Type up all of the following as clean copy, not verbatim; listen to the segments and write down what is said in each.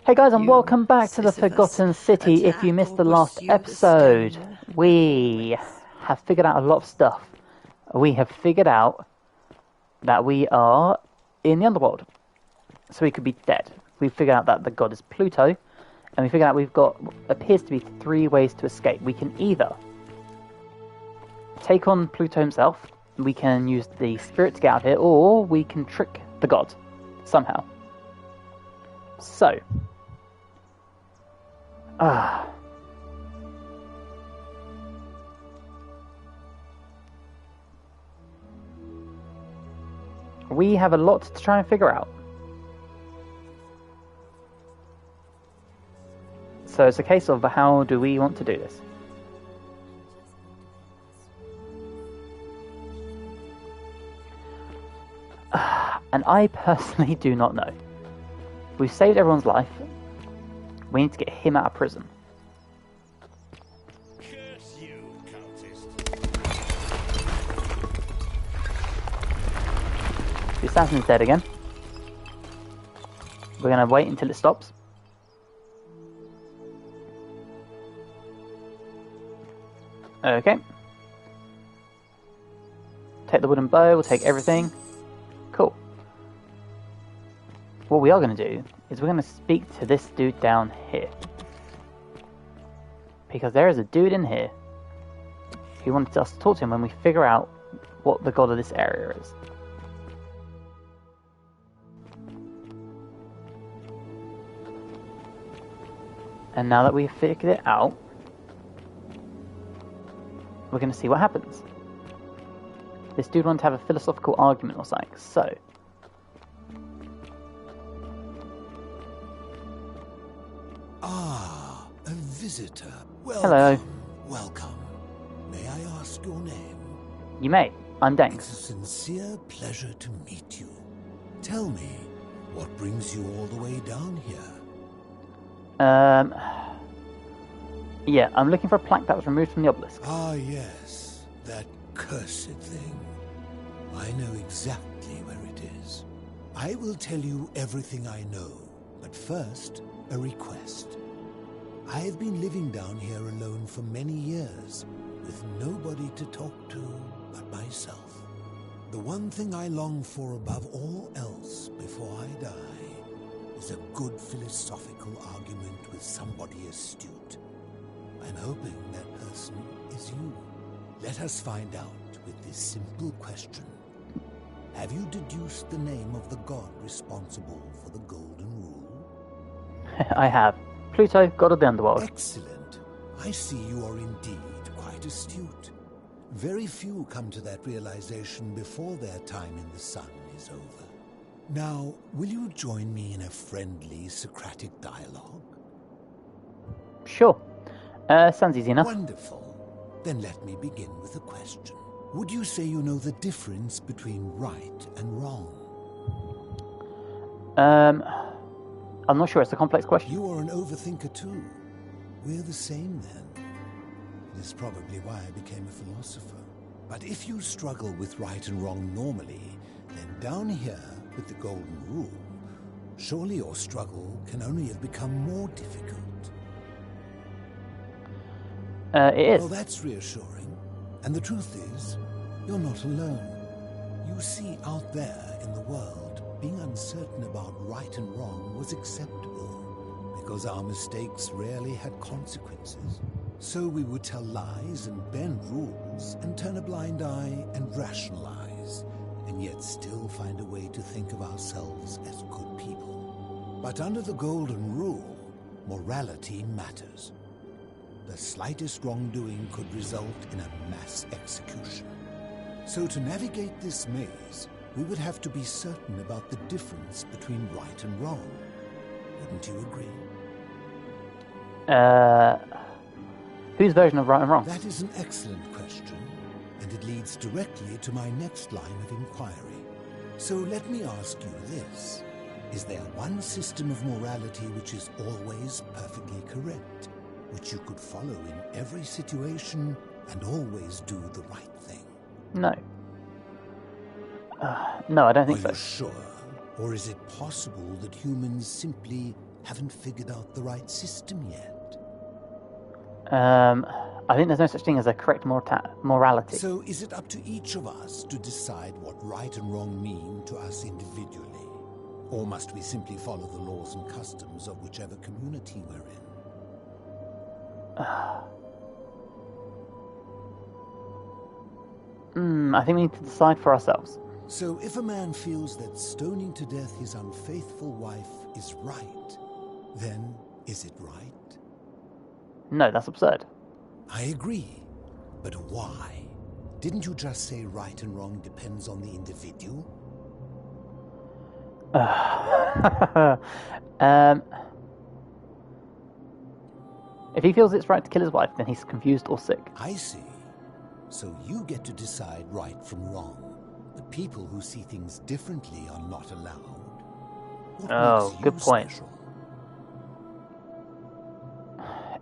Hey guys, and welcome back to the Forgotten City. If you missed the last episode, we have figured out a lot of stuff. We have figured out that we are in the underworld, so we could be dead. We've figured out that the god is Pluto, and we figured out we've got what appears to be 3 ways to escape. We can either take on Pluto himself, we can use the spirit to get out here, or we can trick the god somehow. So, we have a lot to try and figure out. So it's a case of how do we want to do this? And I personally do not know. We've saved everyone's life. We need to get him out of prison. Curse you, cultist. The assassin's dead again. We're going to wait until it stops. Okay. Take the wooden bow, we'll take everything. Cool. What we are going to do is we're going to speak to this dude down here. Because there is a dude in here who wanted us to talk to him when we figure out what the god of this area is. And now that we've figured it out, we're going to see what happens. This dude wanted to have a philosophical argument or something, so... Ah, a visitor. Hello. Welcome. May I ask your name? You may. I'm It's a Dengs. sincere pleasure to meet you. Tell me, what brings you all the way down here? Yeah, I'm looking for a plaque that was removed from the obelisk. Ah, yes, that cursed thing. I know exactly where it is. I will tell you everything I know, but first, a request. I've been living down here alone for many years, with nobody to talk to but myself. The one thing I long for above all else before I die is a good philosophical argument with somebody astute. I'm hoping that person is you. Let us find out with this simple question. Have you deduced the name of the god responsible for the Golden Rule? I have. Pluto, god of the underworld. Excellent. I see you are indeed quite astute. Very few come to that realization before their time in the sun is over. Now, will you join me in a friendly Socratic dialogue? Sure. Sounds easy enough. Wonderful. Then let me begin with a question. Would you say you know the difference between right and wrong? I'm not sure. It's a complex question. You are an overthinker too. We're the same then. It is probably why I became a philosopher. But if you struggle with right and wrong normally, then down here with the Golden Rule, surely your struggle can only have become more difficult. It is. Well, that's reassuring. And the truth is, you're not alone. You see, out there in the world, being uncertain about right and wrong was acceptable, because our mistakes rarely had consequences. So we would tell lies and bend rules, and turn a blind eye and rationalize, and yet still find a way to think of ourselves as good people. But under the Golden Rule, morality matters. The slightest wrongdoing could result in a mass execution. So to navigate this maze, we would have to be certain about the difference between right and wrong. Wouldn't you agree? Whose version of right and wrong? That is an excellent question, and it leads directly to my next line of inquiry. So let me ask you this. Is there one system of morality which is always perfectly correct, which you could follow in every situation and always do the right thing? No. No, I don't think Are so. you sure? Or is it possible that humans simply haven't figured out the right system yet. I think there's no such thing as a correct morality. So is it up to each of us to decide what right and wrong mean to us individually? Or must we simply follow the laws and customs of whichever community we're in? I think we need to decide for ourselves. So if a man feels that stoning to death his unfaithful wife is right, then is it right? No, that's absurd. I agree. But why? Didn't you just say right and wrong depends on the individual? If he feels it's right to kill his wife, then he's confused or sick. I see. So you get to decide right from wrong. But people who see things differently are not allowed. What makes you good point. special?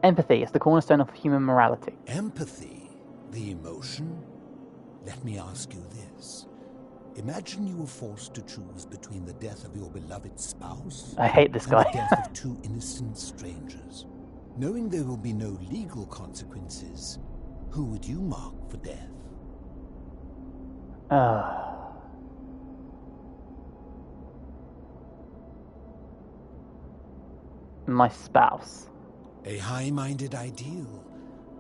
Empathy is the cornerstone of human morality. Empathy? The emotion? Let me ask you this. Imagine you were forced to choose between the death of your beloved spouse I hate this and guy. the death of two innocent strangers. Knowing there will be no legal consequences, who would you mark for death? My spouse. A high-minded ideal,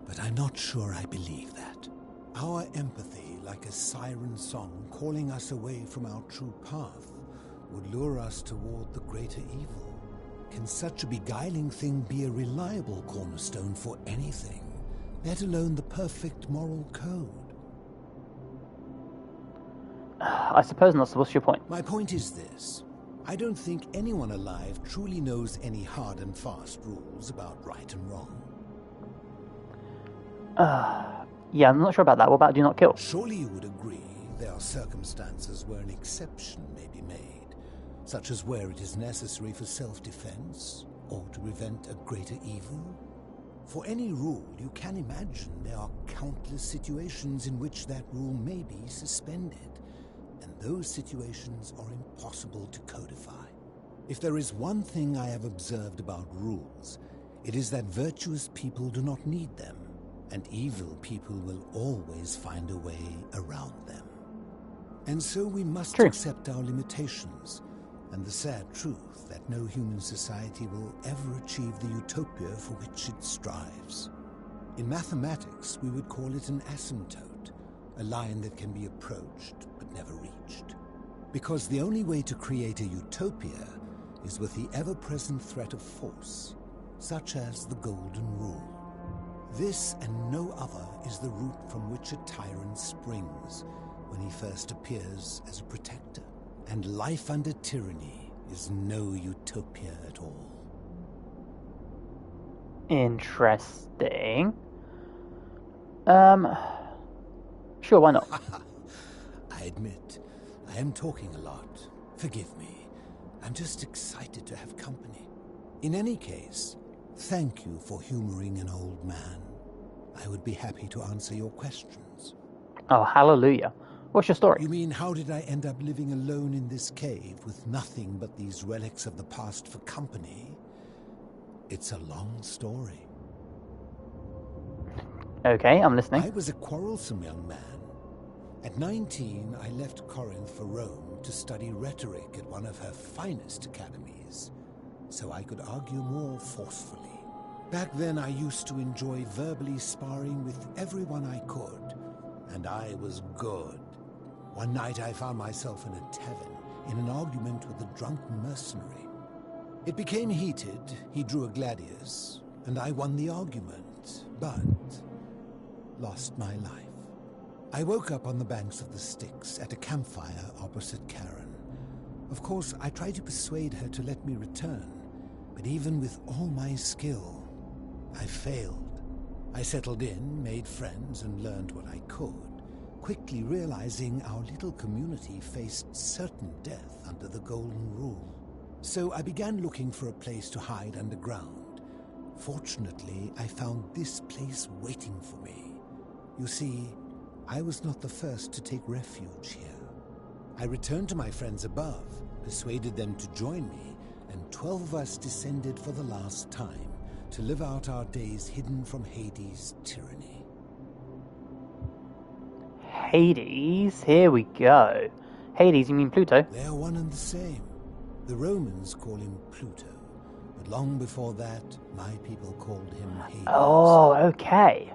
but I'm not sure I believe that. Our empathy, like a siren song calling us away from our true path, would lure us toward the greater evil. Can such a beguiling thing be a reliable cornerstone for anything, let alone the perfect moral code? I suppose not, so what's your point? My point is this. I don't think anyone alive truly knows any hard and fast rules about right and wrong. Yeah, I'm not sure about that. What about do not kill? Surely you would agree there are circumstances where an exception may be made, such as where it is necessary for self-defense or to prevent a greater evil. For any rule, you can imagine there are countless situations in which that rule may be suspended, and those situations are impossible to codify. If there is one thing I have observed about rules, it is that virtuous people do not need them, and evil people will always find a way around them. And so we must accept our limitations, and the sad truth that no human society will ever achieve the utopia for which it strives. In mathematics, we would call it an asymptote, a line that can be approached but never reached. Because the only way to create a utopia is with the ever-present threat of force, such as the Golden Rule. This and no other is the root from which a tyrant springs when he first appears as a protector. And life under tyranny is no utopia at all. Interesting. Sure, why not? I admit, I am talking a lot. Forgive me. I'm just excited to have company. In any case, thank you for humoring an old man. I would be happy to answer your questions. Oh, hallelujah. What's your story? You mean, how did I end up living alone in this cave with nothing but these relics of the past for company? It's a long story. Okay, I'm listening. I was a quarrelsome young man. At 19, I left Corinth for Rome to study rhetoric at one of her finest academies, so I could argue more forcefully. Back then, I used to enjoy verbally sparring with everyone I could, and I was good. One night, I found myself in a tavern in an argument with a drunken mercenary. It became heated, he drew a gladius, and I won the argument, but lost my life. I woke up on the banks of the Styx at a campfire opposite Karen. Of course, I tried to persuade her to let me return, but even with all my skill, I failed. I settled in, made friends, and learned what I could, quickly realizing our little community faced certain death under the Golden Rule. So I began looking for a place to hide underground. Fortunately, I found this place waiting for me. You see, I was not the first to take refuge here. I returned to my friends above, persuaded them to join me, and 12 of us descended for the last time to live out our days hidden from Hades' tyranny. Hades? Here we go. Hades, you mean Pluto? They are one and the same. The Romans call him Pluto, but long before that, my people called him Hades. Oh, okay.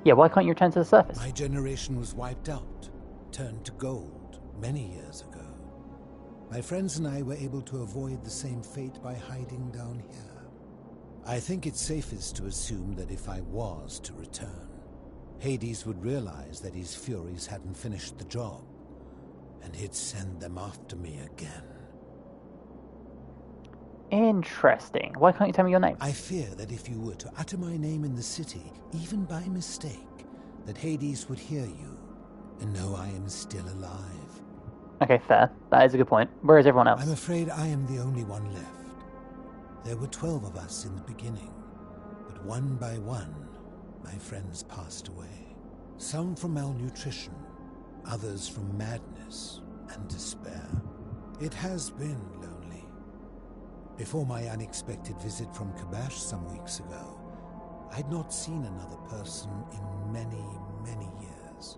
Yeah, why can't you return to the surface? My generation was wiped out, turned to gold, many years ago. My friends and I were able to avoid the same fate by hiding down here. I think it's safest to assume that if I was to return, Hades would realize that his furies hadn't finished the job, and he'd send them after me again. Interesting. Why can't you tell me your name? I fear that if you were to utter my name in the city, even by mistake, that Hades would hear you and know I am still alive. Okay, fair. That is a good point. Where is everyone else? I'm afraid I am the only one left. There were 12 of us in the beginning, but one by one, my friends passed away. Some from malnutrition, others from madness and despair. It has been lonely. Before my unexpected visit from Kabash some weeks ago, I'd not seen another person in many, many years.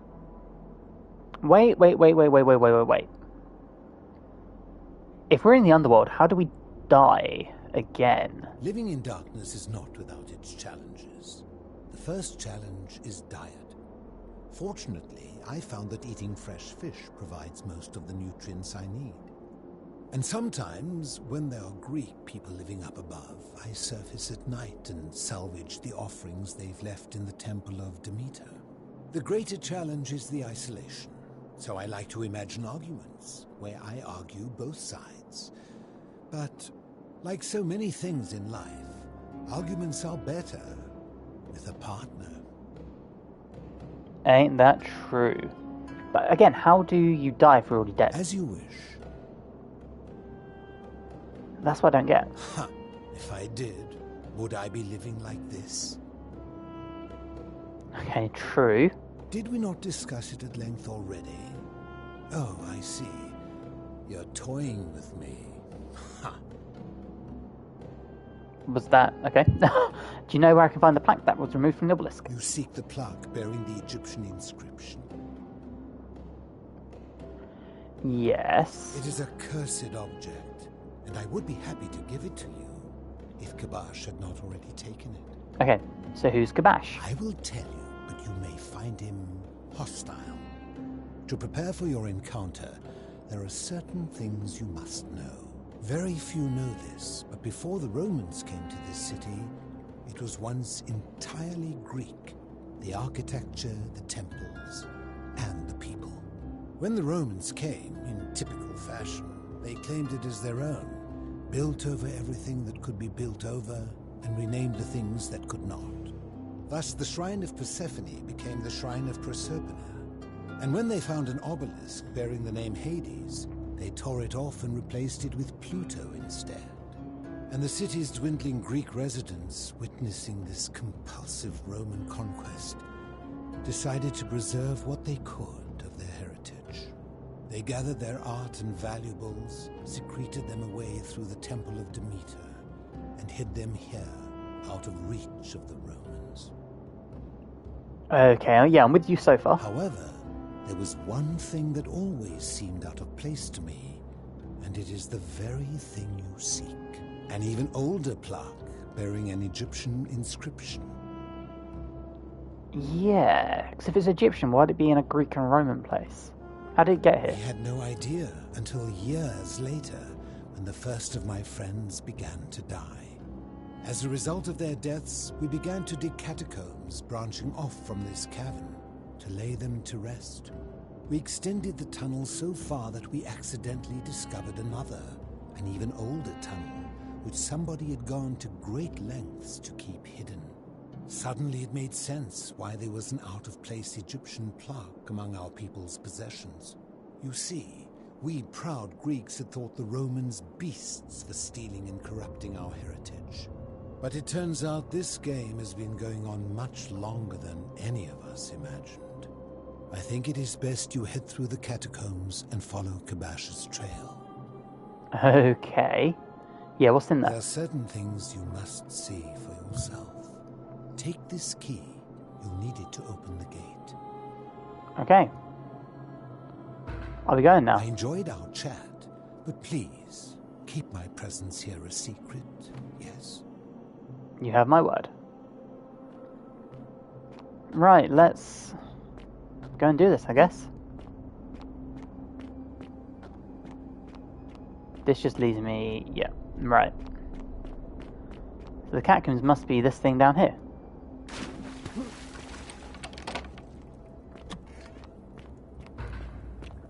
Wait. If we're in the underworld, how do we die again? Living in darkness is not without its challenges. The first challenge is diet. Fortunately, I found that eating fresh fish provides most of the nutrients I need. And sometimes, when there are Greek people living up above, I surface at night and salvage the offerings they've left in the temple of Demeter. The greater challenge is the isolation, so I like to imagine arguments, where I argue both sides. But, like so many things in life, arguments are better with a partner. Ain't that true? But again, how do you die if we're already dead? As you wish. That's what I don't get. Ha! If I did, would I be living like this? Okay, true. Did we not discuss it at length already? Oh, I see. You're toying with me. Ha! Was that... okay. Do you know where I can find the plaque that was removed from the obelisk? You seek the plaque bearing the Egyptian inscription. Yes. It is a cursed object, and I would be happy to give it to you, if Kabash had not already taken it. Okay, so who's Kabash? I will tell you, but you may find him hostile. To prepare for your encounter, there are certain things you must know. Very few know this, but before the Romans came to this city, it was once entirely Greek. The architecture, the temples, and the people. When the Romans came, in typical fashion, they claimed it as their own, built over everything that could be built over, and renamed the things that could not. Thus, the shrine of Persephone became the shrine of Proserpina. And when they found an obelisk bearing the name Hades, they tore it off and replaced it with Pluto instead. And the city's dwindling Greek residents, witnessing this compulsive Roman conquest, decided to preserve what they could of their heritage. They gathered their art and valuables, secreted them away through the temple of Demeter, and hid them here, out of reach of the Romans. Okay, yeah, I'm with you so far. However, there was one thing that always seemed out of place to me, and it is the very thing you seek. An even older plaque bearing an Egyptian inscription. Yeah, because if it's Egyptian, why'd it be in a Greek and Roman place? How did it get here? I had no idea until years later, when the first of my friends began to die. As a result of their deaths, we began to dig catacombs branching off from this cavern to lay them to rest. We extended the tunnel so far that we accidentally discovered another, an even older tunnel, which somebody had gone to great lengths to keep hidden. Suddenly it made sense why there was an out-of-place Egyptian plaque among our people's possessions. You see, we proud Greeks had thought the Romans beasts for stealing and corrupting our heritage. But it turns out this game has been going on much longer than any of us imagined. I think it is best you head through the catacombs and follow Kabash's trail. Okay. Yeah, what's in There there? are certain things you must see for yourself. Take this key. You'll need it to open the gate. Okay. Are we going now? I enjoyed our chat, but please, keep my presence here a secret, yes? You have my word. Right, let's go and do this, I guess. This just leaves me... yeah, right. So the catacombs must be this thing down here.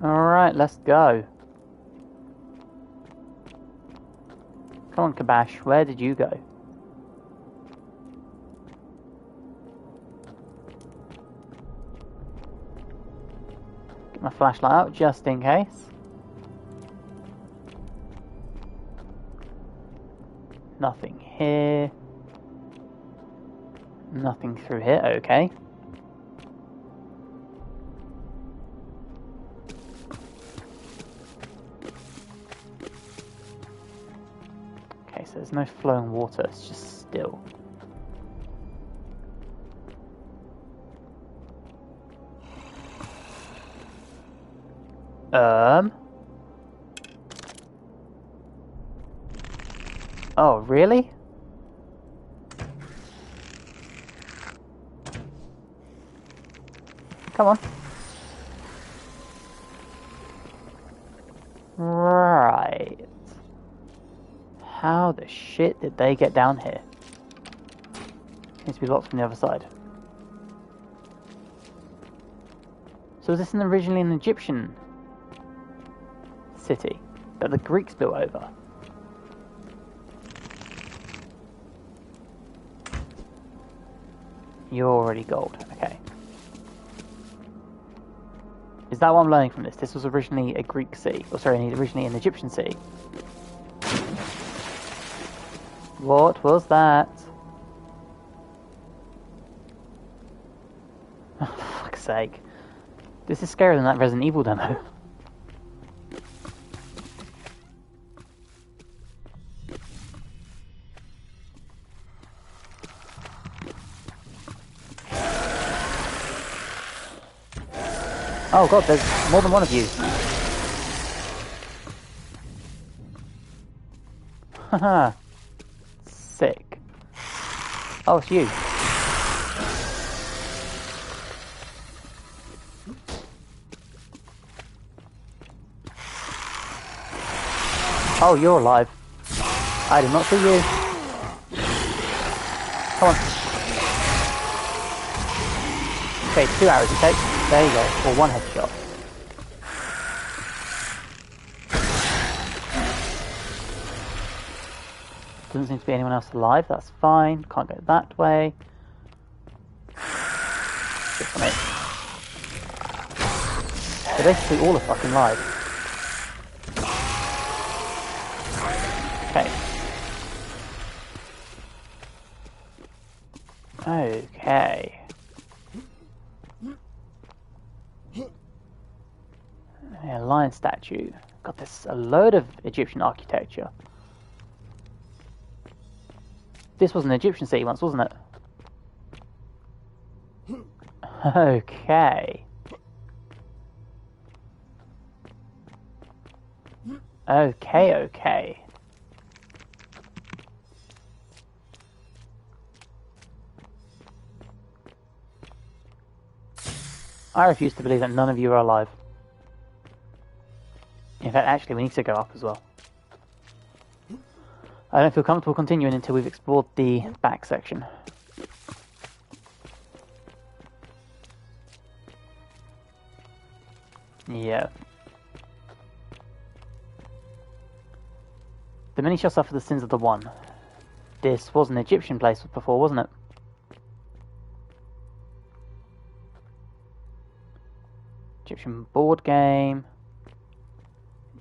Alright, let's go. Come on, Kabash, where did you go? Get my flashlight out just in case. Nothing here. Nothing through here, okay. Okay, so there's no flowing water, it's just still. Oh, really? Come on. Right. How the shit did they get down here? Seems to be locked from the other side. So was this originally an Egyptian city that the Greeks built over? You're already gold, okay. Is that what I'm learning from this? This was originally a Greek city, or sorry, originally an Egyptian city. What was that? Oh, for fuck's sake. This is scarier than that Resident Evil demo. Oh god, there's more than one of you. Haha. Sick. Oh, it's you. Oh, you're alive. I did not see you. Come on. Okay, 2 arrows, okay? There you go. Or 1 headshot. Doesn't seem to be anyone else alive, that's fine. Can't go that way. Just on it. They're basically all are fucking live. Okay. Okay. Yeah, lion statue. Got this a load of Egyptian architecture. This was an Egyptian city once, wasn't it? Okay. Okay. I refuse to believe that none of you are alive. In fact, actually, we need to go up as well. I don't feel comfortable continuing until we've explored the back section. Yeah. The many shall suffer the sins of the one. This was an Egyptian place before, wasn't it? Egyptian board game.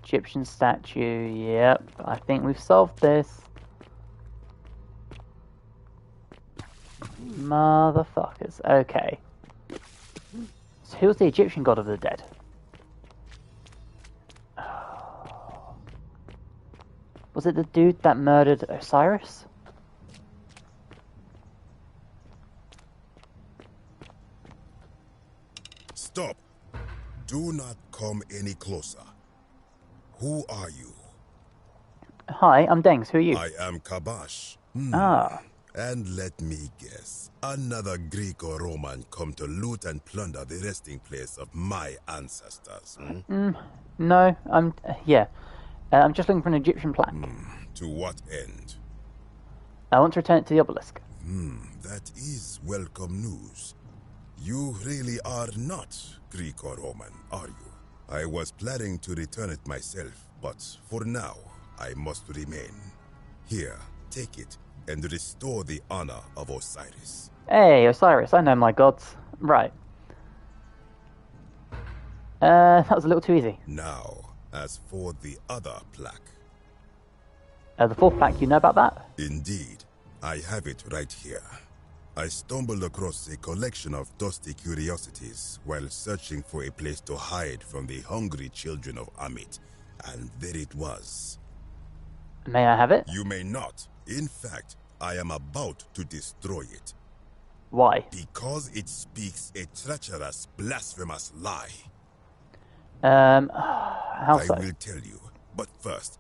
Egyptian statue, yep. I think we've solved this. Motherfuckers. Okay. So who's the Egyptian god of the dead? Was it the dude that murdered Osiris? Stop. Do not come any closer. Who are you? Hi, I'm Dengs. Who are you? I am Kabash. Ah. And let me guess. Another Greek or Roman come to loot and plunder the resting place of my ancestors. No, I'm... yeah. I'm just looking for an Egyptian plaque. To what end? I want to return it to the obelisk. That is welcome news. You really are not Greek or Roman, are you? I was planning to return it myself, but for now, I must remain. Here, take it and restore the honor of Osiris. Hey, Osiris, I know my gods. Right. That was a little too easy. Now, as for the other plaque. The fourth plaque, you know about that? Indeed, I have it right here. I stumbled across a collection of dusty curiosities while searching for a place to hide from the hungry children of Amit, and there it was. May I have it? You may not. In fact, I am about to destroy it. Why? Because it speaks a treacherous, blasphemous lie. How so? I will tell you, but first,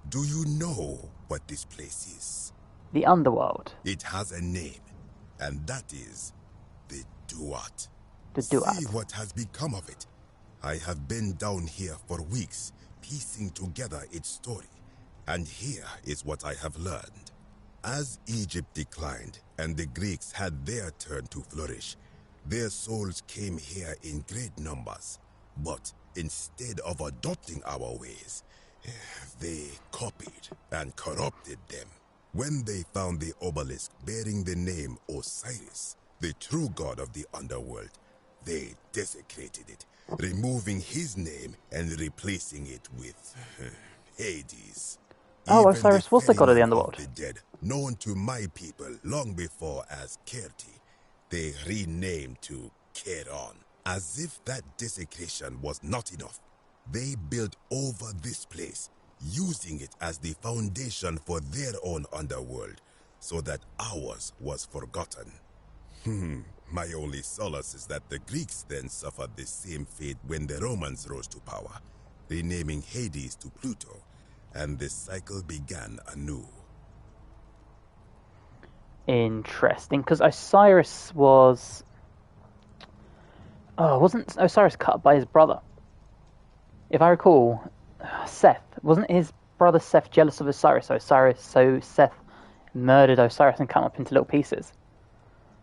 do you know what this place is? The underworld. It has a name, and that is the Duat. The Duat. See what has become of it. I have been down here for weeks, piecing together its story, and here is what I have learned. As Egypt declined and the Greeks had their turn to flourish, their souls came here in great numbers, but instead of adopting our ways, they copied and corrupted them. When they found the obelisk bearing the name Osiris, the true god of the underworld, they desecrated it, removing his name and replacing it with Hades. Oh, Even Osiris was the god of the underworld. The dead, known to my people long before as Kerti, they renamed to Keron. As if that desecration was not enough, they built over this place, using it as the foundation for their own underworld, so that ours was forgotten. My only solace is that the Greeks then suffered the same fate when the Romans rose to power, renaming Hades to Pluto, and the cycle began anew. Interesting, because Osiris was... Oh, wasn't Osiris cut by his brother? If I recall, Seth, wasn't his brother Seth jealous of Osiris, so Seth murdered Osiris and cut him up into little pieces?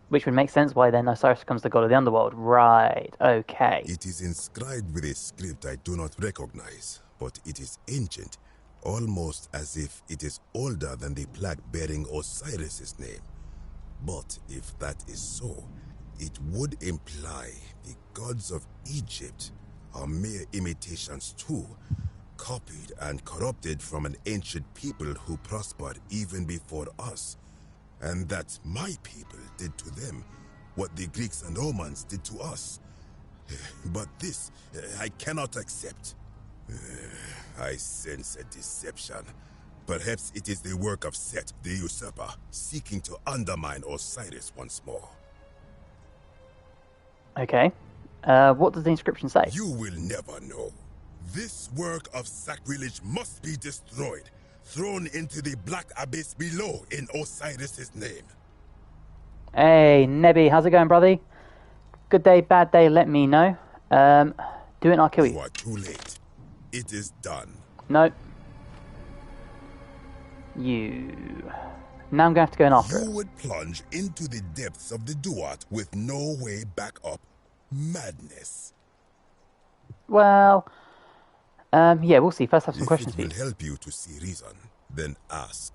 Which would make sense why then Osiris becomes the god of the underworld. Right, okay. It is inscribed with a script I do not recognize, but it is ancient, almost as if it is older than the plaque bearing Osiris's name. But if that is so, it would imply the gods of Egypt are mere imitations too, copied and corrupted from an ancient people who prospered even before us. And that my people did to them what the Greeks and Romans did to us. But this, I cannot accept. I sense a deception. Perhaps it is the work of Set, the usurper, seeking to undermine Osiris once more. Okay. What does the inscription say? You will never know. This work of sacrilege must be destroyed, thrown into the black abyss below in Osiris's name. Hey, Nebby, how's it going, brother? Good day, bad day, let me know. Do it and I'll kill you. You are too late. It is done. No. You... Now I'm going to have to go in after it. You would plunge into the depths of the Duat with no way back up. Madness. Well... yeah, we'll see. First have some questions for you. If it will help you to see reason, then ask.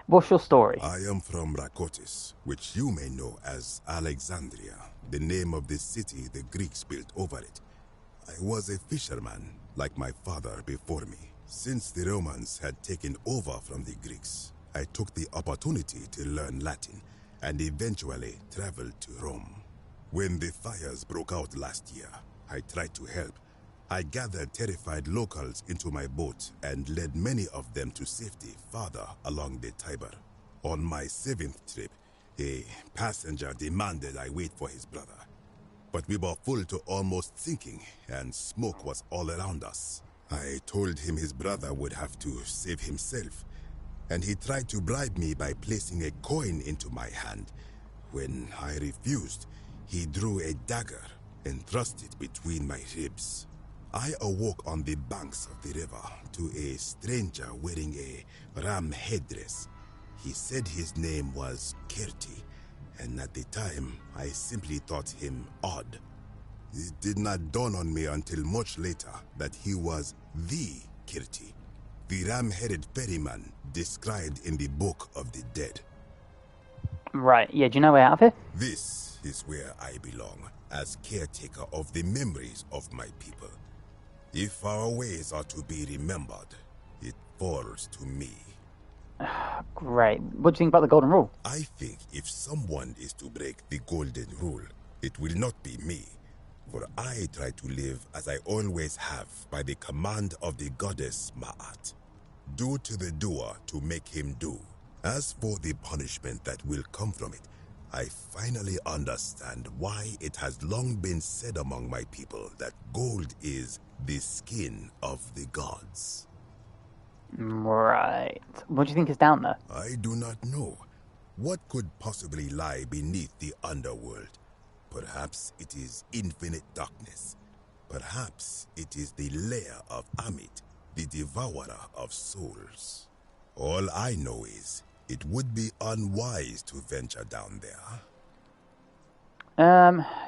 What's your story? I am from Rakotis, which you may know as Alexandria, the name of the city the Greeks built over it. I was a fisherman, like my father before me. Since the Romans had taken over from the Greeks, I took the opportunity to learn Latin and eventually traveled to Rome. When the fires broke out last year, I tried to help, I gathered terrified locals into my boat and led many of them to safety farther along the Tiber. On my 7th trip, a passenger demanded I wait for his brother. But we were full to almost sinking, and smoke was all around us. I told him his brother would have to save himself, and he tried to bribe me by placing a coin into my hand. When I refused, he drew a dagger and thrust it between my ribs. I awoke on the banks of the river to a stranger wearing a ram headdress. He said his name was Kirti, and at the time, I simply thought him odd. It did not dawn on me until much later that he was the Kirti, the ram-headed ferryman described in the Book of the Dead. Right, yeah, do you know way out of here? This is where I belong, as caretaker of the memories of my people. If our ways are to be remembered, it falls to me. Great. What do you think about the Golden Rule? I think if someone is to break the Golden Rule, it will not be me. For I try to live as I always have by the command of the goddess Ma'at. Do to the doer to make him do. As for the punishment that will come from it, I finally understand why it has long been said among my people that gold is the skin of the gods. Right. What do you think is down there? I do not know. What could possibly lie beneath the underworld? Perhaps it is infinite darkness. Perhaps it is the lair of Amit, the devourer of souls. All I know is, it would be unwise to venture down there.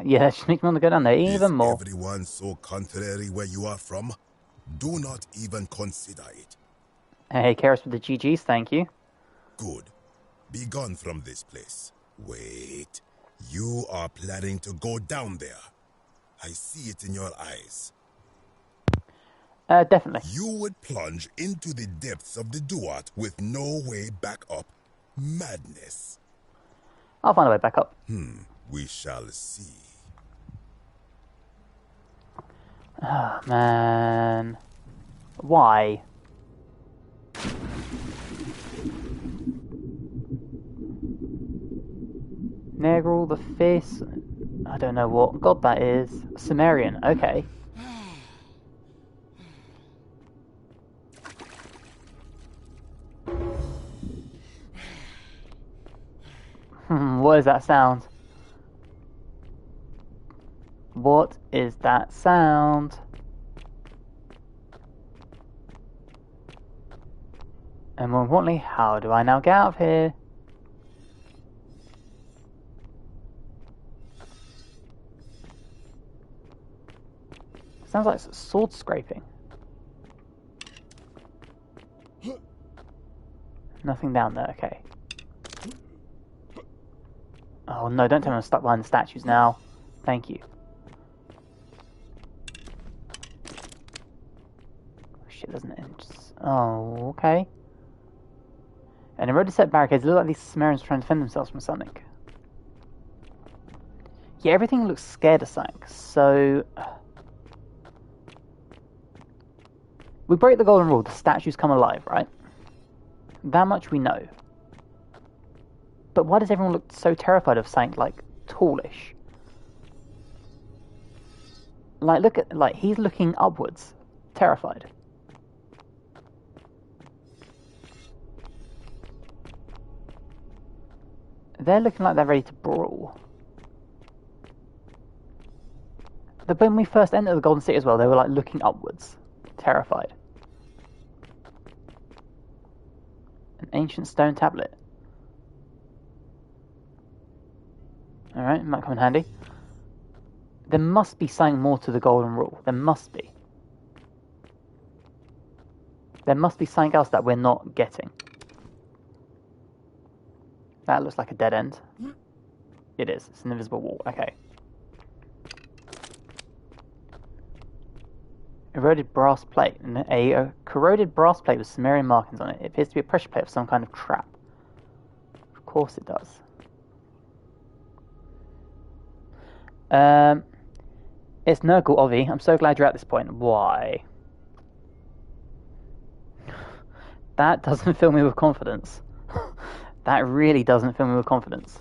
Yeah, just makes me want to go down there even more. Is everyone so contrary where you are from? Do not even consider it. Hey, Karis with the GGs, thank you. Good. Be gone from this place. Wait. You are planning to go down there. I see it in your eyes. Definitely. You would plunge into the depths of the Duat with no way back up. Madness. I'll find a way back up. We shall see. Oh, man. Why? Negril, the face. I don't know what god that is. Sumerian, okay. What is that sound? What is that sound? And more importantly, how do I now get out of here? Sounds like sword scraping. Nothing down there, okay. Oh no, don't tell me I'm stuck behind the statues now. Thank you. Oh, shit, doesn't it? Oh, okay. And eroded set barricades look like these Sumerians trying to defend themselves from something. Yeah, everything looks scared of something, so... We break the golden rule, the statues come alive, right? That much we know. But why does everyone look so terrified of something, like, tallish? Like, look at, like, he's looking upwards, terrified. They're looking like they're ready to brawl. When we first entered the Golden City as well, they were, like, looking upwards, terrified. An ancient stone tablet. Alright, might come in handy. There must be something more to the Golden Rule. There must be. There must be something else that we're not getting. That looks like a dead end. It is. It's an invisible wall. Okay. Eroded brass plate. A corroded brass plate with Sumerian markings on it. It appears to be a pressure plate of some kind of trap. Of course it does. It's Nurgle, Ovi. I'm so glad you're at this point. Why? That doesn't fill me with confidence. That really doesn't fill me with confidence.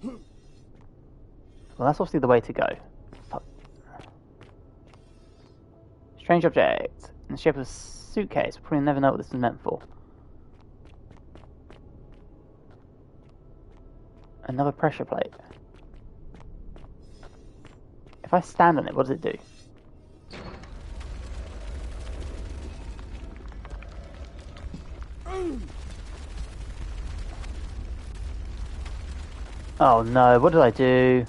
Well, that's obviously the way to go. Fuck. Strange object. In the shape of a suitcase. We'll probably never know what this is meant for. Another pressure plate. If I stand on it, what does it do? Oh no, what did I do?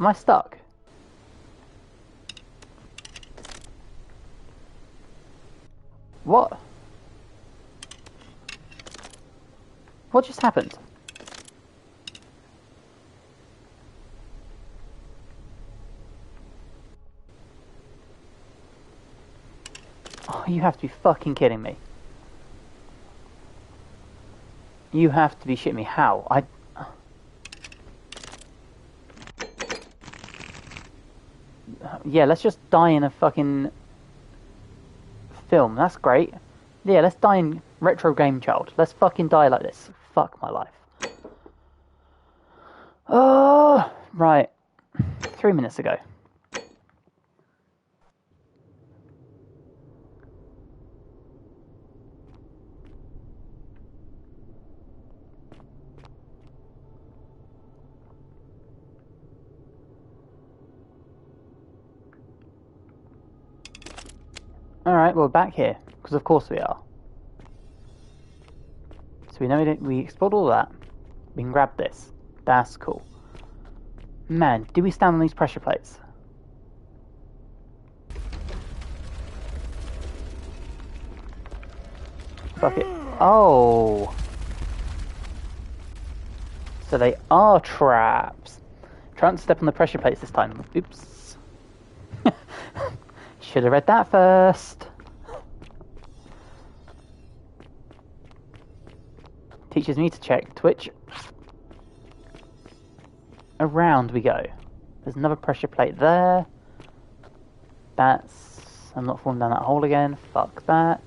Am I stuck? What? What just happened? Oh, you have to be fucking kidding me. You have to be shitting me. How? Yeah, let's just die in a fucking film. That's great. Yeah, let's die in Retro Game Child. Let's fucking die like this. Fuck my life. Oh, right. 3 minutes ago. Alright, we're back here. Because of course we are. So we know we explored all that. We can grab this. That's cool. Man, do we stand on these pressure plates? Fuck it. Oh. So they are traps. Try not to step on the pressure plates this time. Oops. Should have read that first. Teaches me to check Twitch. Around we go. There's another pressure plate there. That's... I'm not falling down that hole again. Fuck that.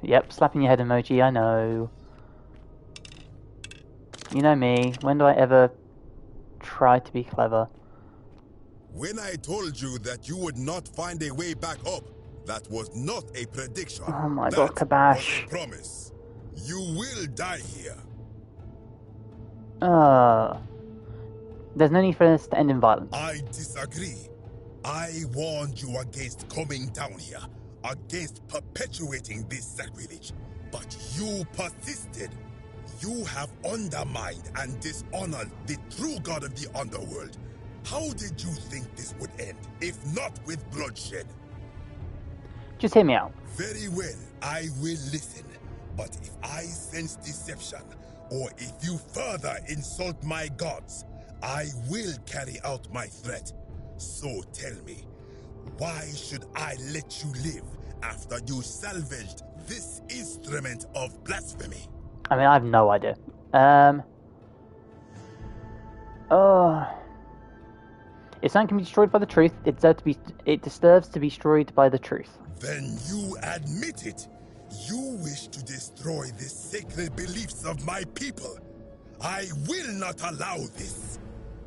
Yep, slapping your head emoji, I know. You know me. When do I ever try to be clever? When I told you that you would not find a way back up, that was not a prediction. Oh my god, Kabash. Was a promise. You will die here. There's no need for this to end in violence. I disagree. I warned you against coming down here, against perpetuating this sacrilege, but you persisted. You have undermined and dishonored the true god of the underworld. How did you think this would end, if not with bloodshed? Just hear me out. Very well, I will listen. But if I sense deception, or if you further insult my gods, I will carry out my threat. So tell me, why should I let you live after you salvaged this instrument of blasphemy? I mean, I have no idea. If something can be destroyed by the truth, it deserves to be destroyed by the truth. Then you admit it. You wish to destroy the sacred beliefs of my people. I will not allow this.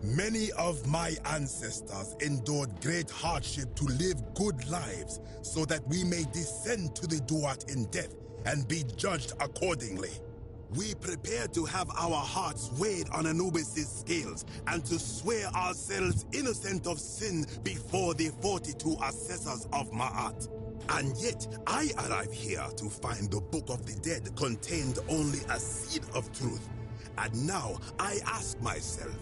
Many of my ancestors endured great hardship to live good lives so that we may descend to the Duat in death and be judged accordingly. We prepare to have our hearts weighed on Anubis' scales and to swear ourselves innocent of sin before the 42 assessors of Ma'at. And yet, I arrive here to find the Book of the Dead contained only a seed of truth. And now, I ask myself,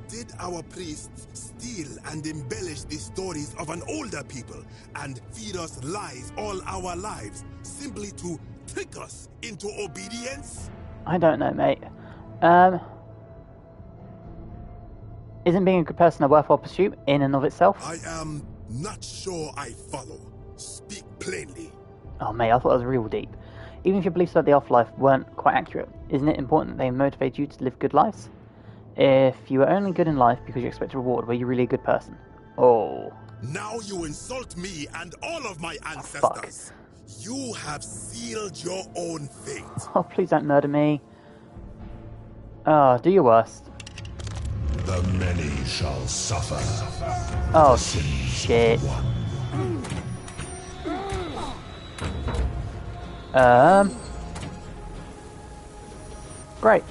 did our priests steal and embellish the stories of an older people and feed us lies all our lives simply to trick us into obedience? I don't know, mate. Isn't being a good person a worthwhile pursuit in and of itself? I am not sure I follow. Speak plainly. Oh, mate, I thought that was real deep. Even if your beliefs about the afterlife weren't quite accurate, isn't it important that they motivate you to live good lives? If you were only good in life because you expect a reward, were you really a good person? Oh. Now you insult me and all of my ancestors. Fuck. You have sealed your own fate. Oh, please don't murder me. Oh, do your worst. The many shall suffer. Oh, shit. Great.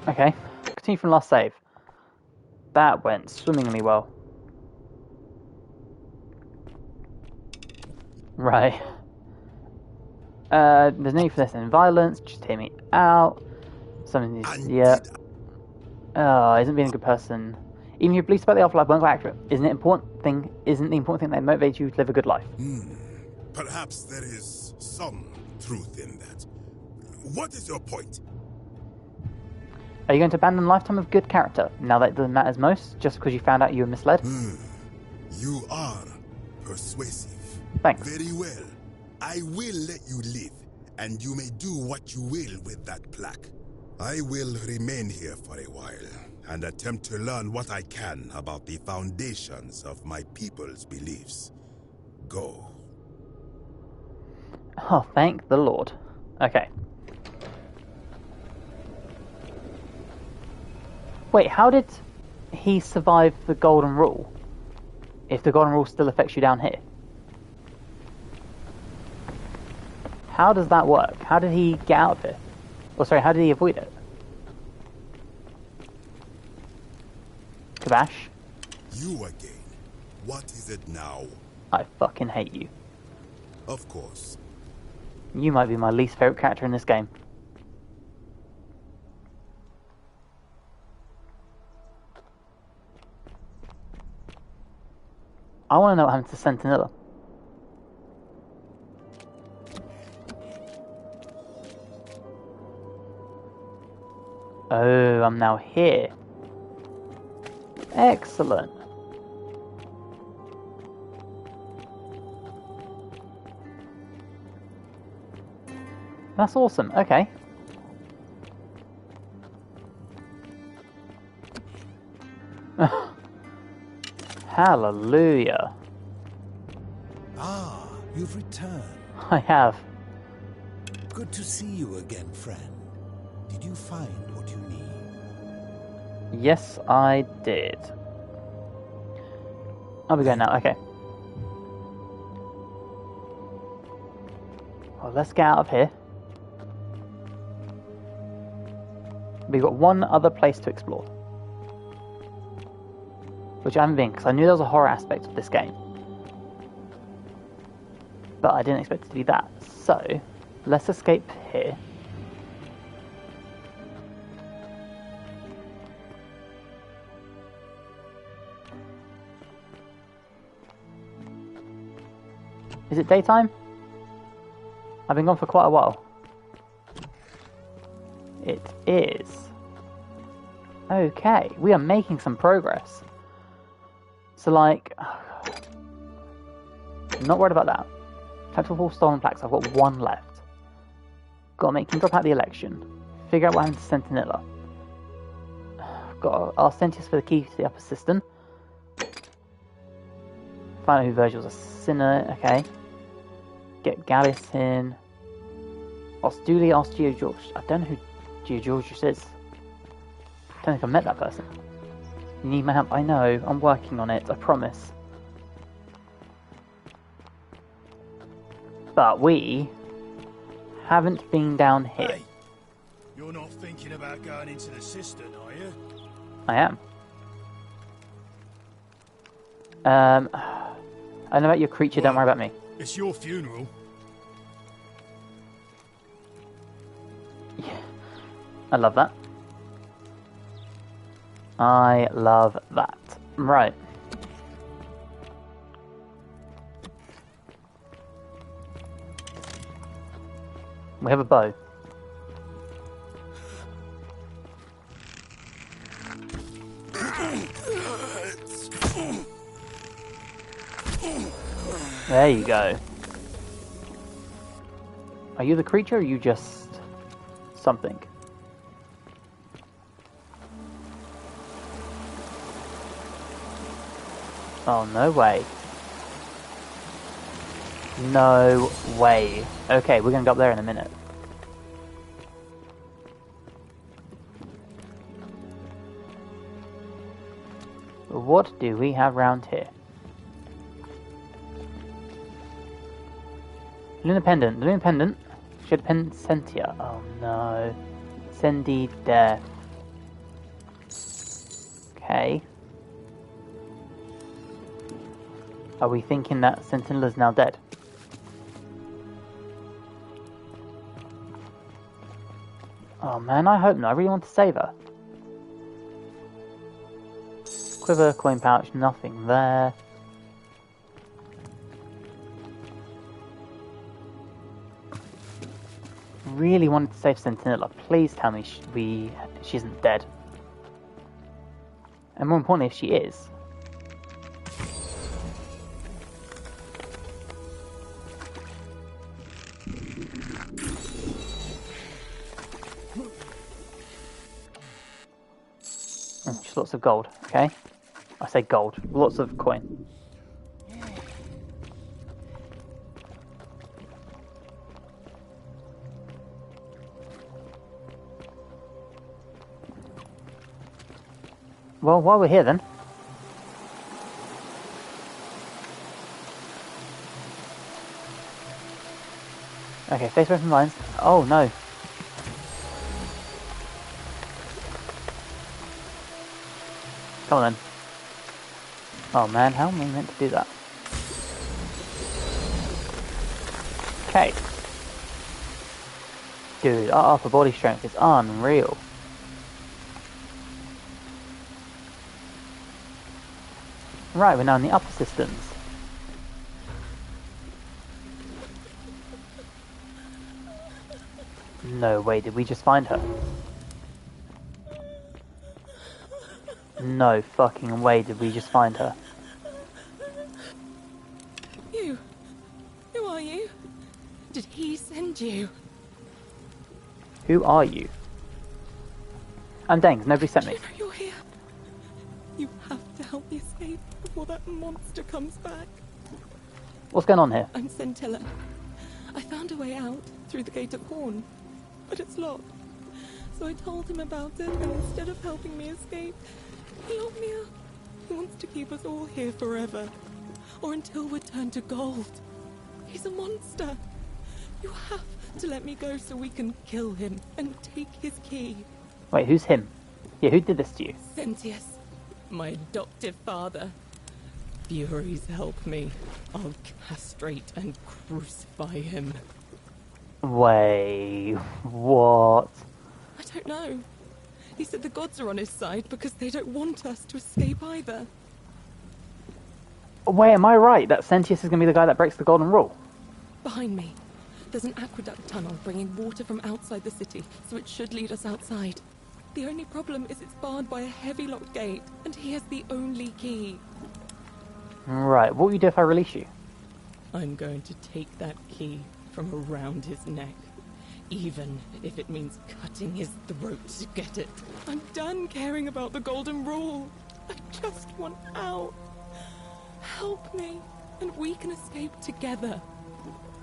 Okay. Continue from last save. That went swimmingly well. Right. There's no need for this in violence. Just hear me out. Something needs. Yeah. Oh, isn't being a good person. Even your beliefs about the afterlife weren't quite accurate. Isn't the important thing that motivates you to live a good life? Perhaps there is some truth in that. What is your point? Are you going to abandon a lifetime of good character now that it doesn't matter most, just because you found out you were misled? You are persuasive. Thanks. Very well. I will let you live, and you may do what you will with that plaque. I will remain here for a while and attempt to learn what I can about the foundations of my people's beliefs. Go. Oh, thank the Lord. Okay. Wait, how did he survive the Golden Rule? If the Golden Rule still affects you down here? How does that work? How did he get out of here? Oh, sorry, how did he avoid it? Kabash? You again. What is it now? I fucking hate you. Of course. You might be my least favorite character in this game. I want to know what happened to Sentinella. Oh, I'm now here. Excellent. That's awesome. Okay. Hallelujah. Ah, you've returned. I have. Good to see you again, friend. Did you find what you need? Yes, I did. I'll be going now. Okay. Well, let's get out of here. We've got one other place to explore, which I haven't been, because I knew there was a horror aspect of this game. But I didn't expect it to be that. So, let's escape here. Is it daytime? I've been gone for quite a while. It is. Okay, we are making some progress. So, like, I'm not worried about that. Capital 4 stolen plaques, I've got one left. Gotta make him drop out the election. Figure out what happened to Sentinella. Gotta ask Sentius for the key to the upper cistern. Find out who Virgil's a sinner, okay. Get Gallus in. Duly ask George. I don't know who Georgius is. I don't think I've met that person. You need my help? I know. I'm working on it. I promise. But we haven't been down here. Hey, you're not thinking about going into the cistern, are you? I am. I know about your creature. Don't worry about me. It's your funeral. Yeah. I love that. I love that. Right. We have a bow. There you go. Are you the creature or are you just something? Oh, no way. No way. Okay, we're gonna go up there in a minute. What do we have round here? Lunar Pendant. The Lunar Pendant should pen Sentia. Oh no. Sendi Death. Okay. Are we thinking that Sentinel is now dead? Oh man, I hope not. I really want to save her. Quiver, coin pouch, nothing there. Really wanted to save Sentinella. Please tell me she isn't dead. And more importantly, if she is. Oh, just lots of gold, okay? I say gold, lots of coin. Well, while we're here then. Okay, face away from lines. Oh no. Come on then. Oh man, how am I meant to do that? Okay. Dude, our upper body strength is unreal. Right, we're now in the upper systems. No way, did we just find her? No fucking way did we just find her. You? Who are you? Did he send you? Who are you? I'm Dengs, nobody sent me. I know you're here. You have to help me escape before that monster comes back. What's going on here? I'm Scintilla. I found a way out through the Gate of Horn, but it's locked. So I told him about it, and instead of helping me escape, he locked me up. He wants to keep us all here forever, or until we're turned to gold. He's a monster. You have to let me go so we can kill him and take his key. Wait, who's him? Yeah, who did this to you? Sentius, my adoptive father. Furies help me. I'll castrate and crucify him. Wait, what? I don't know. He said the gods are on his side because they don't want us to escape either. Wait, am I right that Sentius is going to be the guy that breaks the golden rule? Behind me, there's an aqueduct tunnel bringing water from outside the city, so it should lead us outside. The only problem is it's barred by a heavy locked gate, and he has the only key. Right, what will you do if I release you? I'm going to take that key from around his neck, even if it means cutting his throat to get it. I'm done caring about the golden rule. I just want out. Help me, and we can escape together.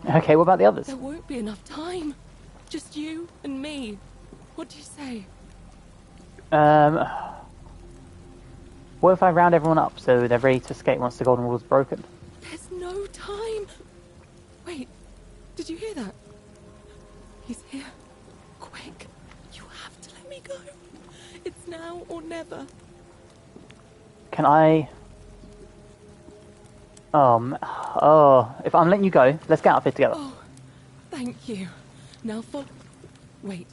Okay, what about the others? There won't be enough time. Just you and me. What do you say? What if I round everyone up so they're ready to escape once the golden rule is broken? There's no time. Wait, did you hear that? He's here. Quick, you have to let me go. It's now or never. Can I... if I'm letting you go, let's get out of here together. Oh, thank you. Now Wait,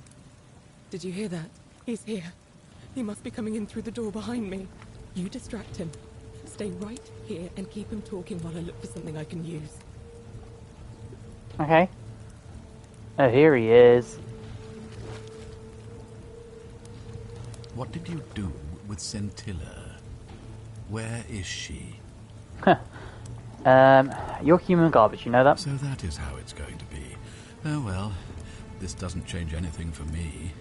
did you hear that? He's here. He must be coming in through the door behind me. You distract him. Stay right here and keep him talking while I look for something I can use. Okay. Oh, here he is. What did you do with Scintilla? Where is she? You're human garbage, you know that? So that is how it's going to be. Oh well, this doesn't change anything for me.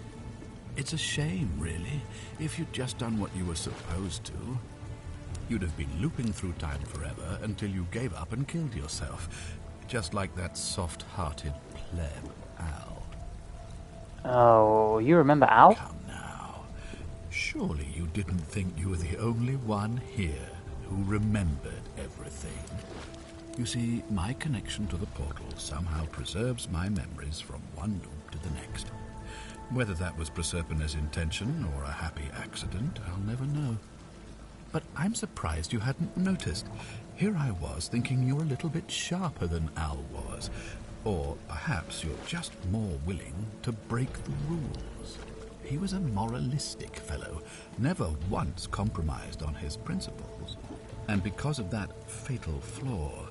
It's a shame, really. If you'd just done what you were supposed to, you'd have been looping through time forever until you gave up and killed yourself. Just like that soft-hearted pleb, Al. Oh, you remember Al? Come now. Surely you didn't think you were the only one here who remembered everything. You see, my connection to the portal somehow preserves my memories from one loop to the next. Whether that was Proserpina's intention or a happy accident, I'll never know. But I'm surprised you hadn't noticed. Here I was thinking you're a little bit sharper than Al was. Or perhaps you're just more willing to break the rules. He was a moralistic fellow, never once compromised on his principles. And because of that fatal flaw,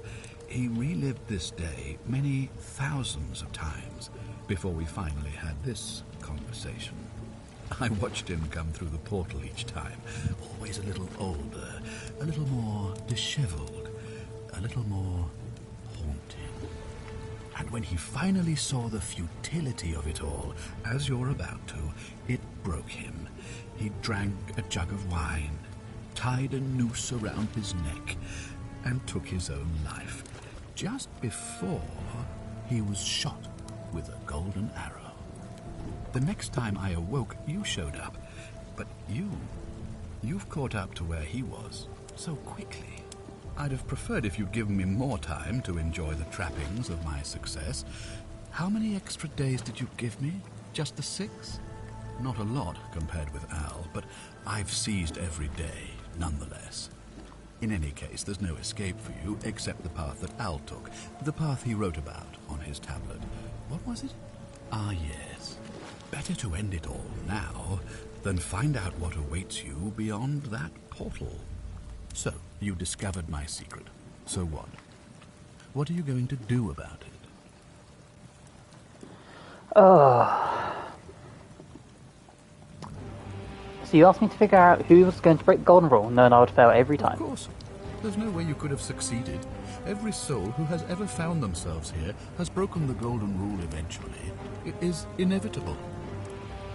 he relived this day many thousands of times before we finally had this conversation. I watched him come through the portal each time, always a little older, a little more disheveled, a little more haunting. And when he finally saw the futility of it all, as you're about to, it broke him. He drank a jug of wine, tied a noose around his neck, and took his own life, just before he was shot with a golden arrow. The next time I awoke, you showed up, but you've caught up to where he was so quickly. I'd have preferred if you'd given me more time to enjoy the trappings of my success. How many extra days did you give me? Just the 6? Not a lot compared with Al, but I've seized every day, nonetheless. In any case, there's no escape for you except the path that Al took, the path he wrote about on his tablet. What was it? Ah, yes. Better to end it all now than find out what awaits you beyond that portal. So, you discovered my secret. So what? What are you going to do about it? So you asked me to figure out who was going to break the golden rule, knowing I would fail every time. Of course. There's no way you could have succeeded. Every soul who has ever found themselves here has broken the golden rule eventually. It is inevitable.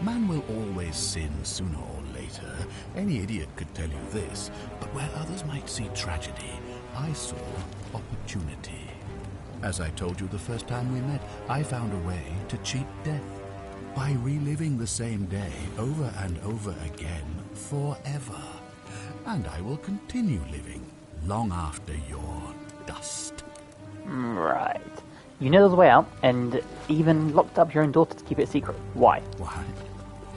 Man will always sin sooner or later. Any idiot could tell you this. But where others might see tragedy, I saw opportunity. As I told you the first time we met, I found a way to cheat death. By reliving the same day over and over again forever. And I will continue living long after your dust. Right. You know there's a way out, and even locked up your own daughter to keep it secret. Why? Why?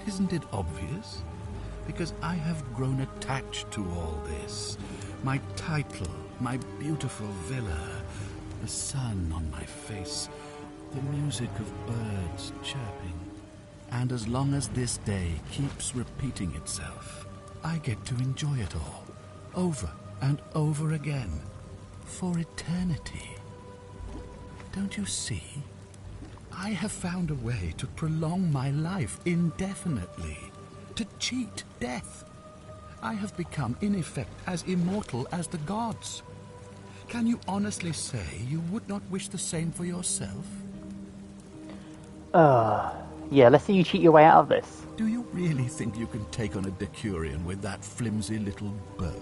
Isn't it obvious? Because I have grown attached to all this. My title, my beautiful villa, the sun on my face, the music of birds chirping. And as long as this day keeps repeating itself, I get to enjoy it all, over and over again, for eternity. Don't you see? I have found a way to prolong my life indefinitely, to cheat death. I have become, in effect, as immortal as the gods. Can you honestly say you would not wish the same for yourself? Yeah, let's see you cheat your way out of this. Do you really think you can take on a Decurion with that flimsy little bow?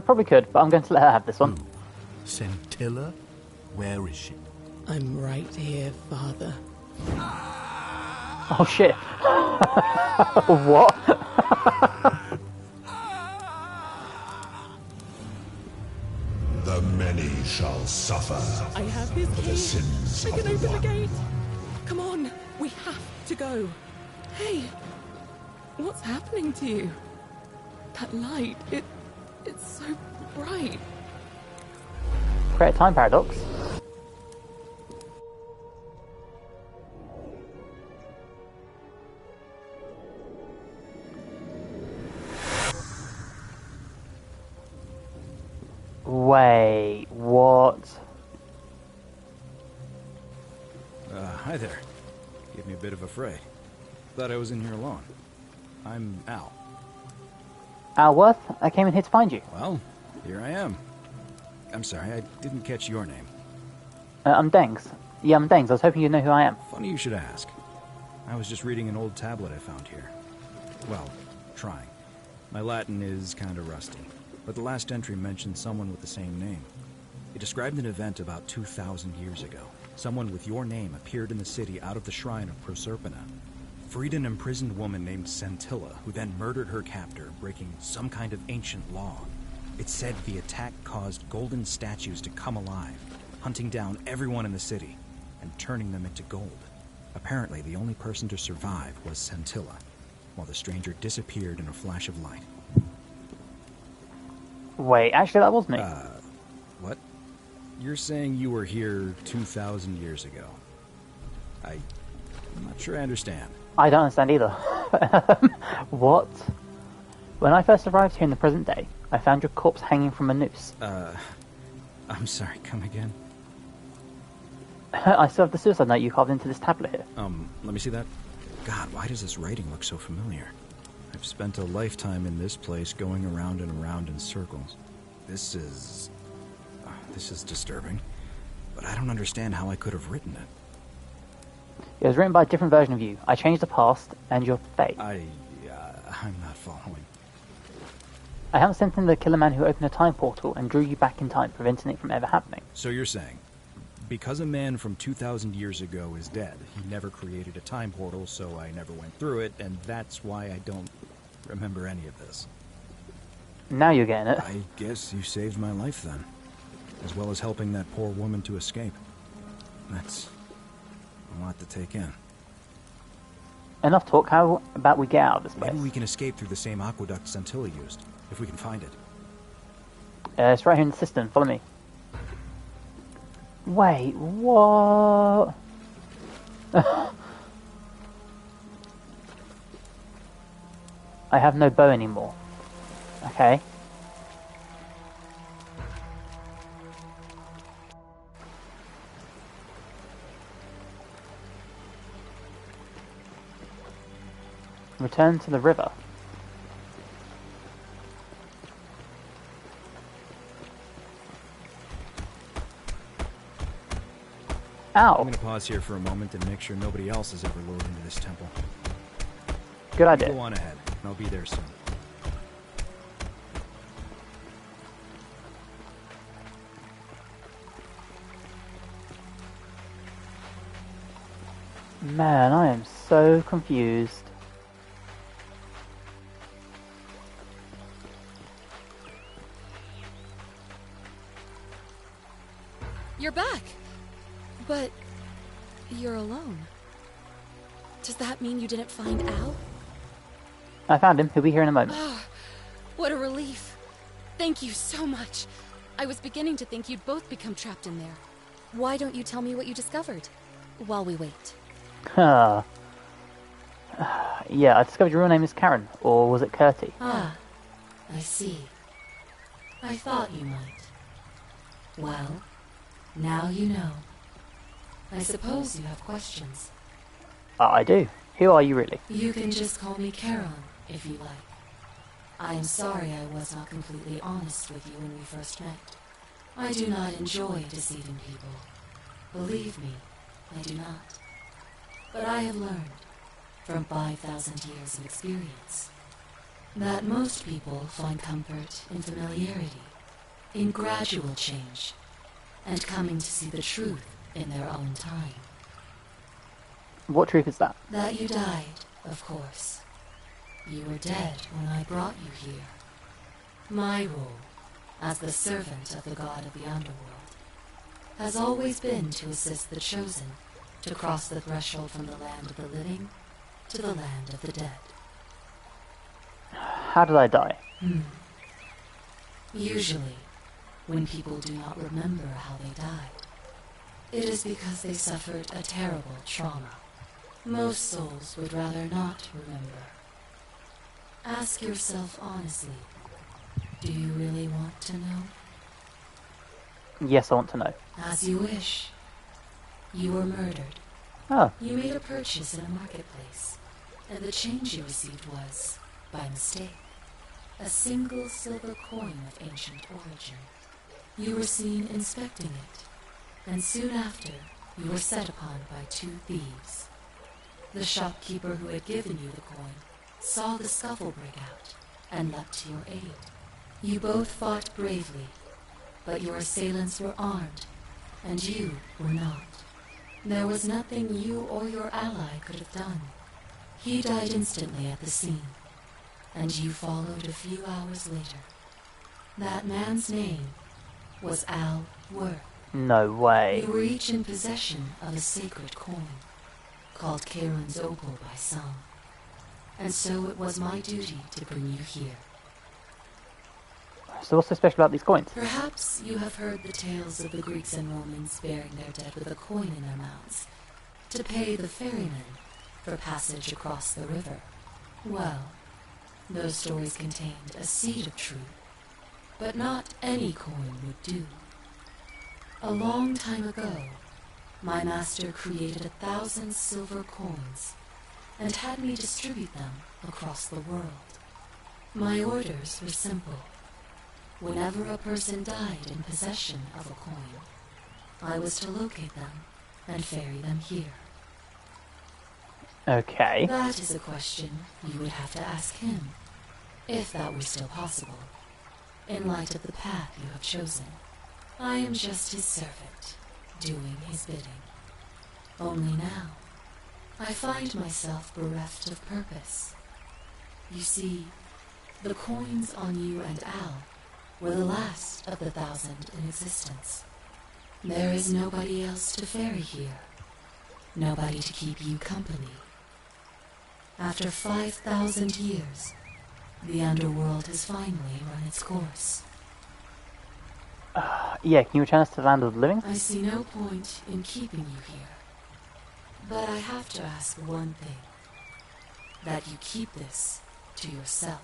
Probably could, but I'm going to let her have this one. Who? Scintilla? Where is she? I'm right here, Father. Oh shit. What? The many shall suffer I have his for key. the sins I of can the open one. the gate. Come on, we have to go. Hey, what's happening to you? That light, it's so bright. Create a time paradox. Wait, what? Hi there. Gave me a bit of a fray. Thought I was in here alone. I'm Al. Alworth, I came in here to find you. Well, here I am. I'm sorry, I didn't catch your name. I'm Dengs. Yeah, I'm Dengs. I was hoping you'd know who I am. Funny you should ask. I was just reading an old tablet I found here. Well, trying. My Latin is kinda rusty, but the last entry mentioned someone with the same name. It described an event about 2,000 years ago. Someone with your name appeared in the city out of the shrine of Proserpina. Freed an imprisoned woman named Scintilla, who then murdered her captor, breaking some kind of ancient law. It said the attack caused golden statues to come alive, hunting down everyone in the city and turning them into gold. Apparently, the only person to survive was Scintilla, while the stranger disappeared in a flash of light. Wait, actually that was me. What? You're saying you were here 2,000 years ago? I'm not sure I understand. I don't understand either. What? When I first arrived here in the present day, I found your corpse hanging from a noose. I'm sorry, come again? I still have the suicide note you carved into this tablet here. Let me see that. God, why does this writing look so familiar? I've spent a lifetime in this place going around and around in circles. This is disturbing. But I don't understand how I could have written it. It was written by a different version of you. I changed the past and your fate. I'm not following. I haven't sent in the killer man who opened a time portal and drew you back in time, preventing it from ever happening. So you're saying, because a man from 2,000 years ago is dead, he never created a time portal, so I never went through it, and that's why I don't remember any of this. Now you're getting it. I guess you saved my life then, as well as helping that poor woman to escape. That's a lot to take in. Enough talk. How about we get out of this place? Maybe we can escape through the same aqueduct Scintilla used, if we can find it. It's right here in the cistern. Follow me. Wait, what? I have no bow anymore. Okay. Return to the river. Ow. I'm gonna pause here for a moment and make sure nobody else has ever lured into this temple. Good idea. Go on ahead. I'll be there soon. Man, I am so confused. You're back! But you're alone. Does that mean you didn't find Al? I found him. He'll be here in a moment. Oh, what a relief. Thank you so much. I was beginning to think you'd both become trapped in there. Why don't you tell me what you discovered while we wait? Yeah, I discovered your real name is Karen, or was it Curti? Ah, I see. I thought you might. Well, now you know. I suppose you have questions. I do. Who are you really? You can just call me Karen, if you like. I am sorry I was not completely honest with you when we first met. I do not enjoy deceiving people. Believe me, I do not. But I have learned, from 5,000 years of experience, that most people find comfort in familiarity, in gradual change, and coming to see the truth in their own time. What truth is that? That you died, of course. You were dead when I brought you here. My role, as the servant of the god of the underworld, has always been to assist the chosen to cross the threshold from the land of the living to the land of the dead. How did I die? Usually, when people do not remember how they died, it is because they suffered a terrible trauma. Most souls would rather not remember. Ask yourself honestly, do you really want to know? Yes, I want to know. As you wish. You were murdered. Oh, You made a purchase in a marketplace, and the change you received was, by mistake, a single silver coin of ancient origin. You were seen inspecting it, and soon after, you were set upon by 2 thieves. The shopkeeper who had given you the coin saw the scuffle break out and leapt to your aid. You both fought bravely, but your assailants were armed, and you were not. There was nothing you or your ally could have done. He died instantly at the scene, and you followed a few hours later. That man's name was Al Worth. No way. You were each in possession of a sacred coin, called Charon's Opal by some, and so it was my duty to bring you here. So what's so special about these coins? Perhaps you have heard the tales of the Greeks and Romans burying their dead with a coin in their mouths to pay the ferrymen for passage across the river. Well, those stories contained a seed of truth, but not any coin would do. A long time ago, my master created 1,000 silver coins and had me distribute them across the world. My orders were simple. Whenever a person died in possession of a coin, I was to locate them and ferry them here. Okay. That is a question you would have to ask him, if that were still possible, in light of the path you have chosen. I am just his servant, doing his bidding. Only now, I find myself bereft of purpose. You see, the coins on you and Al were the last of the 1,000 in existence. There is nobody else to ferry here, nobody to keep you company. After 5,000 years, the underworld has finally run its course. Yeah, can you return us to the land of the living? I see no point in keeping you here, but I have to ask one thing. That you keep this to yourself.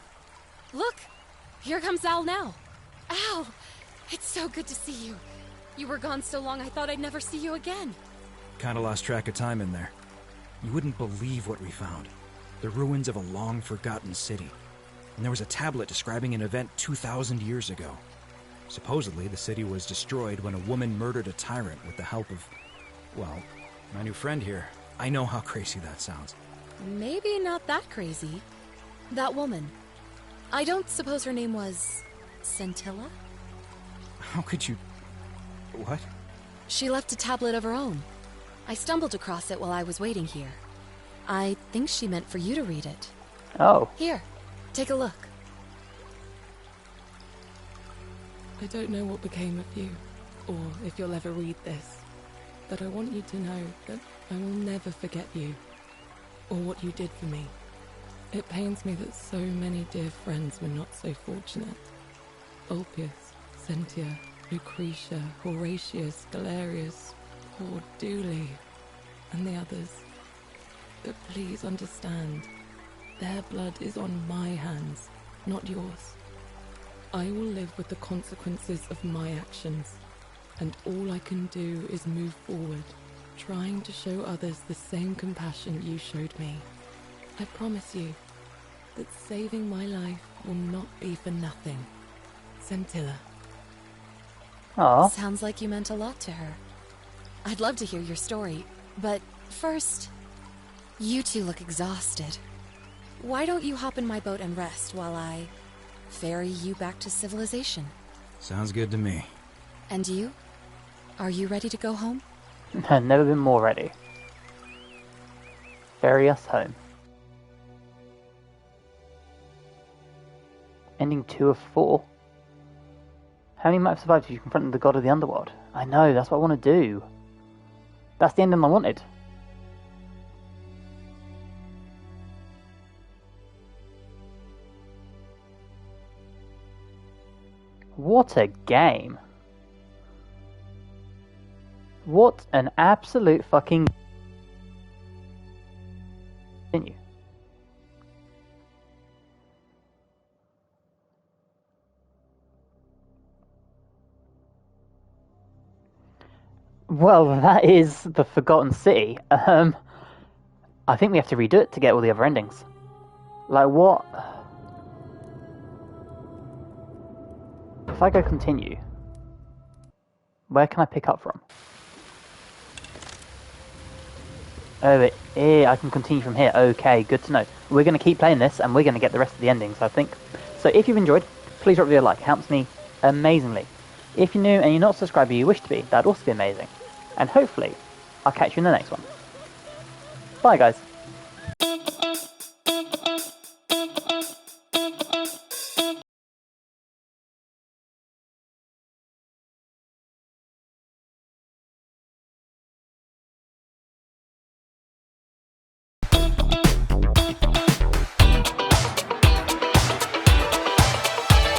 Look! Here comes Al now. Al! It's so good to see you. You were gone so long I thought I'd never see you again. Kinda lost track of time in there. You wouldn't believe what we found. The ruins of a long-forgotten city. And there was a tablet describing an event 2,000 years ago. Supposedly, the city was destroyed when a woman murdered a tyrant with the help of, well, my new friend here. I know how crazy that sounds. Maybe not that crazy. That woman. I don't suppose her name was... Scintilla? How could you... What? She left a tablet of her own. I stumbled across it while I was waiting here. I think she meant for you to read it. Oh. Here, take a look. I don't know what became of you, or if you'll ever read this, but I want you to know that I will never forget you, or what you did for me. It pains me that so many dear friends were not so fortunate. Ulpius, Cynthia, Lucretia, Horatius, Galerius, poor Dooley, and the others. But please understand, their blood is on my hands, not yours. I will live with the consequences of my actions, and all I can do is move forward, trying to show others the same compassion you showed me. I promise you that saving my life will not be for nothing. Scintilla. Aw. Sounds like you meant a lot to her. I'd love to hear your story, but first, you two look exhausted. Why don't you hop in my boat and rest while I ferry you back to civilization? Sounds good to me. And you? Are you ready to go home? Never been more ready. Ferry us home. Ending 2 of 4. How many might have survived if you confronted the god of the underworld? I know, that's what I want to do. That's the ending I wanted. What a game. What an absolute fucking... Continue. Well, that is the Forgotten City. I think we have to redo it to get all the other endings. Like, what? If I go continue... Where can I pick up from? Oh, I can continue from here. Okay, good to know. We're going to keep playing this, and we're going to get the rest of the endings, I think. So if you've enjoyed, please drop a like. It helps me amazingly. If you're new and you're not subscribed but you wish to be, that'd also be amazing. And hopefully, I'll catch you in the next one. Bye, guys.